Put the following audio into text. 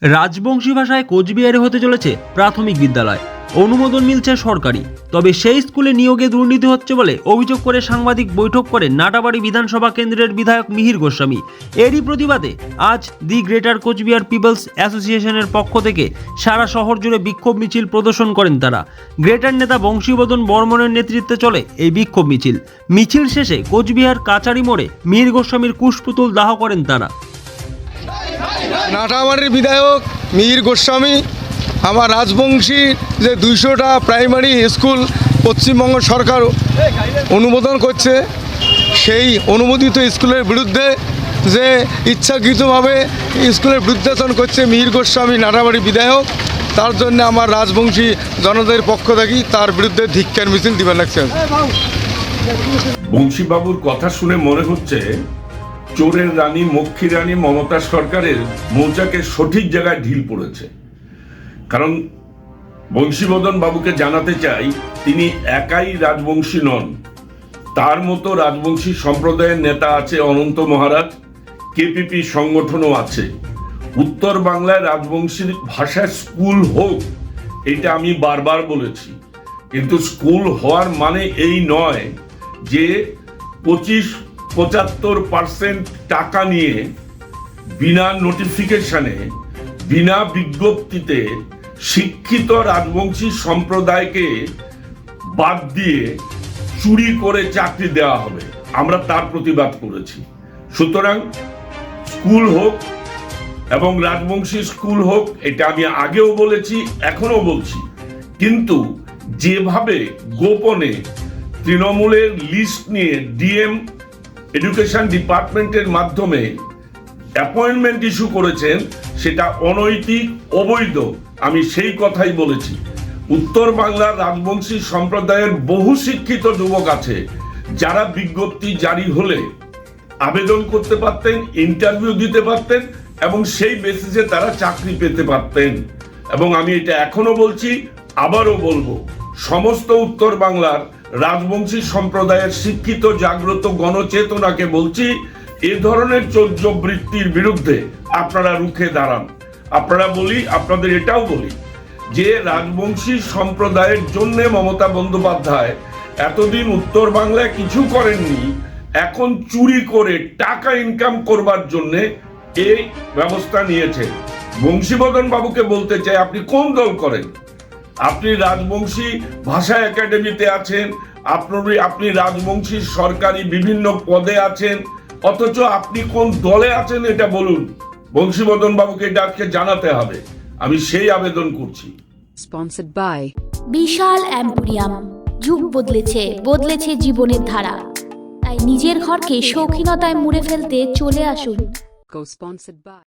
রাজবংশী ভাষায় কোচবিহারে হতে চলেছে প্রাথমিক বিদ্যালয়। অনুমোদন মিলছে সরকারি, তবে সেই স্কুলে নিয়োগে দুর্নীতি হচ্ছে বলে অভিযোগ করে সাংবাদিক বৈঠক করেন নাটাবাড়ি বিধানসভা কেন্দ্রের বিধায়ক মিহির গোস্বামী। এরই প্রতিবাদে আজ দি গ্রেটার কোচবিহার পিপলস অ্যাসোসিয়েশনের পক্ষ থেকে সারা শহর জুড়ে বিক্ষোভ মিছিল প্রদর্শন করেন তারা। গ্রেটার নেতা বংশীবদন বর্মনের নেতৃত্বে চলে এই বিক্ষোভ মিছিল। মিছিল শেষে কোচবিহার কাচারি মোড়ে মিহির গোস্বামীর কুশপুতুল দাহ করেন তারা। নাটাবাড়ির বিধায়ক মিহির গোস্বামী আমার রাজবংশী যে 200টা প্রাইমারি স্কুল পশ্চিমবঙ্গ সরকার অনুমোদন করছে, সেই অনুমোদিত স্কুলের বিরুদ্ধে যে ইচ্ছাকৃতভাবে স্কুলের বিরুদ্ধাচরণ করছে মিহির গোস্বামী নাটাবাড়ি বিধায়ক, তার জন্য আমার রাজবংশী জনতার পক্ষ থেকে তার বিরুদ্ধে ধিক্কার মিছিল দিবার লাগছে। বংশীবাবুর কথা শুনে মনে হচ্ছে চোরের রানী মক্ষী রানী মমতা সরকারের মৌচাকের সঠিক জায়গায় ঢিল পড়েছে। কারণ বংশীবদন বাবুকে জানাতে চাই, তিনি একাই রাজবংশী নন, তার মতো রাজবংশী সম্প্রদায়ের নেতা আছে অনন্ত মহারাজ, কেপিপি সংগঠনও আছে। উত্তর বাংলায় রাজবংশী ভাষায় স্কুল হোক, এটা আমি বারবার বলেছি, কিন্তু স্কুল হওয়ার মানে এই নয় যে 25-75% টাকা নিয়ে বিনা নোটিফিকেশনে বিনা বিজ্ঞপ্তিতে শিক্ষিত রাজবংশী সম্প্রদায়কে বাদ দিয়ে চুরি করে চাকরি দেওয়া হবে। আমরা তার প্রতিবাদ করেছি। সুতরাং স্কুল হোক এবং রাজবংশী স্কুল হোক, এটা আমি আগেও বলেছি, এখনো বলছি, কিন্তু যেভাবে গোপনে তৃণমূলের লিস্ট নিয়ে ডিএম এডুকেশন ডিপার্টমেন্টের মাধ্যমে অ্যাপয়েন্টমেন্ট ইস্যু করেছেন, সেটা অনৈতিক, অবৈধ। আমি সেই কথাই বলেছি। উত্তর বাংলার রাজবংশী সম্প্রদায়ের বহু শিক্ষিত যুবক আছে যারা বিজ্ঞপ্তি জারি হলে আবেদন করতে পারতেন, ইন্টারভিউ দিতে পারতেন এবং সেই বেসিসে তারা চাকরি পেতে পারতেন। এবং আমি এটা এখনো বলছি, আবারও বলবো, সমস্ত উত্তর বাংলার রাজবংশী সম্প্রদায়ের শিক্ষিত জাগ্রত গণচেতনাকে বলছি, এ ধরনের চৌর্যবৃত্তির বিরুদ্ধে আপনারা রুখে দাঁড়ান। আপনাদের এটাও বলি যে রাজবংশী সম্প্রদায়ের জন্য মমতা বন্দ্যোপাধ্যায় এতদিন উত্তর বাংলায় কিছু করেননি, এখন চুরি করে টাকা ইনকাম করবার জন্য এই ব্যবস্থা নিয়েছে। বংশীবদন বাবুকে বলতে চাই, আপনি কোন দল করেন? আপনি রাজবংশী ভাষা একাডেমিতে আছেন, আপনি রাজবংশী সরকারি বিভিন্ন পদে আছেন, অথচ আপনি কোন দলে আছেন এটা বলুন। বংশীবদন বাবুকে এটা আজকে জানাতে হবে। আমি সেই আবেদন করছি। Sponsored by Bishal Emporium. যুগ বদলেছে জীবনের ধারা, তাই নিজের ঘরকে শৌখিনতায় মুড়ে ফেলতে চলে আসুন। Co-sponsored by